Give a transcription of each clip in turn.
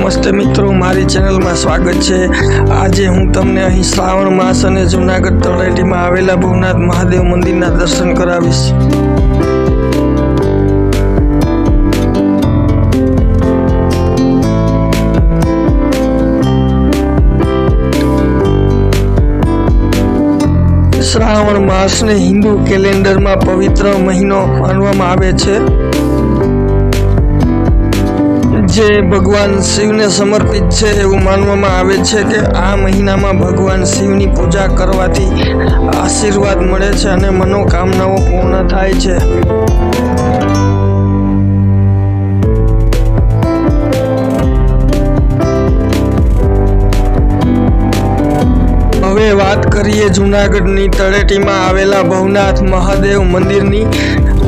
નમસ્તે મિત્રો, મારી ચેનલમાં સ્વાગત છે। આજે હું તમને અહીં શ્રાવણ માસ અને જૂનાગઢ તળેટીમાં આવેલા ભવનાથ મહાદેવ મંદિરના દર્શન કરાવીશ। શ્રાવણ માસને હિન્દુ કેલેન્ડરમાં પવિત્ર મહિનો માનવામાં આવે છે, જે ભગવાન શિવને સમર્પિત છે। એવું માનવામાં આવે છે કે આ મહિનામાં ભગવાન શિવની પૂજા કરવાથી આશીર્વાદ મળે છે અને મનોકામનાઓ પૂર્ણ થાય છે। હવે વાત કરીએ જૂનાગઢની તળેટીમાં આવેલા ભવનાથ મહાદેવ મંદિરની।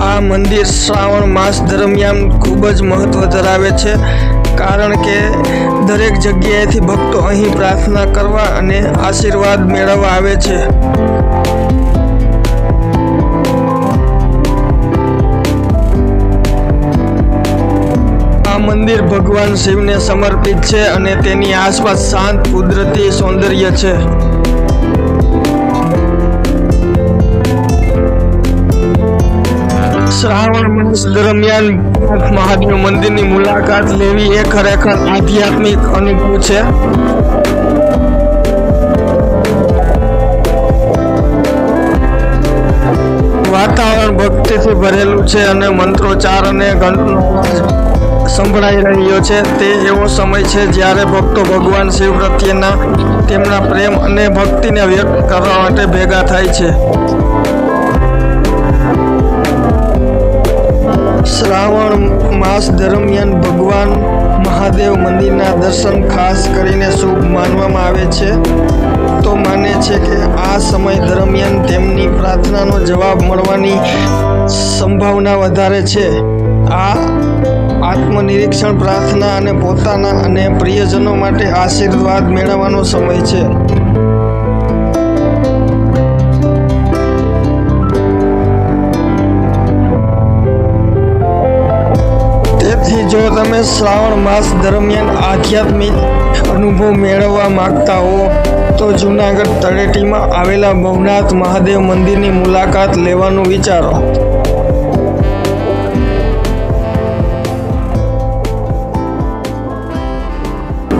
આ મંદિર શ્રાવણ માસ દરમિયાન ખૂબ જ મહત્વ ધરાવે છે, કારણ કે દરેક જગ્યાએથી ભક્તો અહીં પ્રાર્થના કરવા અને આશીર્વાદ મેળવવા આવે છે। આ મંદિર ભગવાન શિવને સમર્પિત છે અને તેની આસપાસ શાંત કુદરતી સૌંદર્ય છે। શ્રાવણ માસ દરમિયાન મહાદેવ મંદિરની મુલાકાત લેવી એ ખરેખર આધ્યાત્મિક અનુભવ છે। વાતાવરણ ભક્તિથી ભરેલું છે અને મંત્રોચ્ચાર અને ઘંટનો અવાજ સંભળાઈ રહ્યો છે। તે એવો સમય છે જ્યારે ભક્તો ભગવાન શિવ પ્રત્યેના તેમના પ્રેમ અને ભક્તિને વ્યક્ત કરવા માટે ભેગા થાય છે। શ્રાવણ માસ દરમિયાન ભગવાન મહાદેવ મંદિરના દર્શન ખાસ કરીને શુભ માનવામાં આવે છે। તો માને છે કે આ સમય દરમિયાન તેમની પ્રાર્થનાનો જવાબ મળવાની સંભાવના વધારે છે। આ આત્મનિરીક્ષણ, પ્રાર્થના અને પોતાના અને પ્રિયજનો માટે આશીર્વાદ મેળવવાનો સમય છે। તેથી જો તમે શ્રાવણ માસ દરમિયાન આધ્યાત્મિક અનુભવ મેળવવા માંગતા હો તો જૂનાગઢ તળેટીમાં આવેલા ભવનાથ મહાદેવ મંદિરની મુલાકાત લેવાનું વિચારો।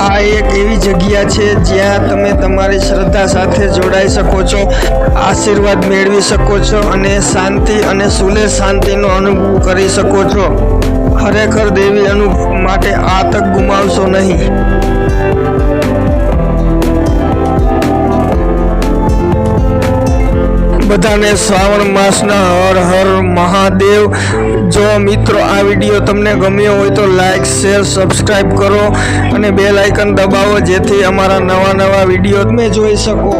આ એક એવી જગ્યા છે જ્યાં તમે તમારી શ્રદ્ધા સાથે જોડાઈ શકો છો, આશીર્વાદ મેળવી શકો છો અને શાંતિ અને સુલેહ શાંતિનો અનુભવ કરી શકો છો। ખરેખર દેવી અનુભવ માટે આ તક ગુમાવશો નહીં। બધાને શ્રાવણ માસના હર હર મહાદેવ। જો મિત્રો આ વિડીયો તમને ગમ્યો હોય તો લાઈક, શેર, સબસ્ક્રાઈબ કરો અને બેલ આઇકન દબાવો, જેથી અમારા નવા વિડીયો તમે જોઈ શકો।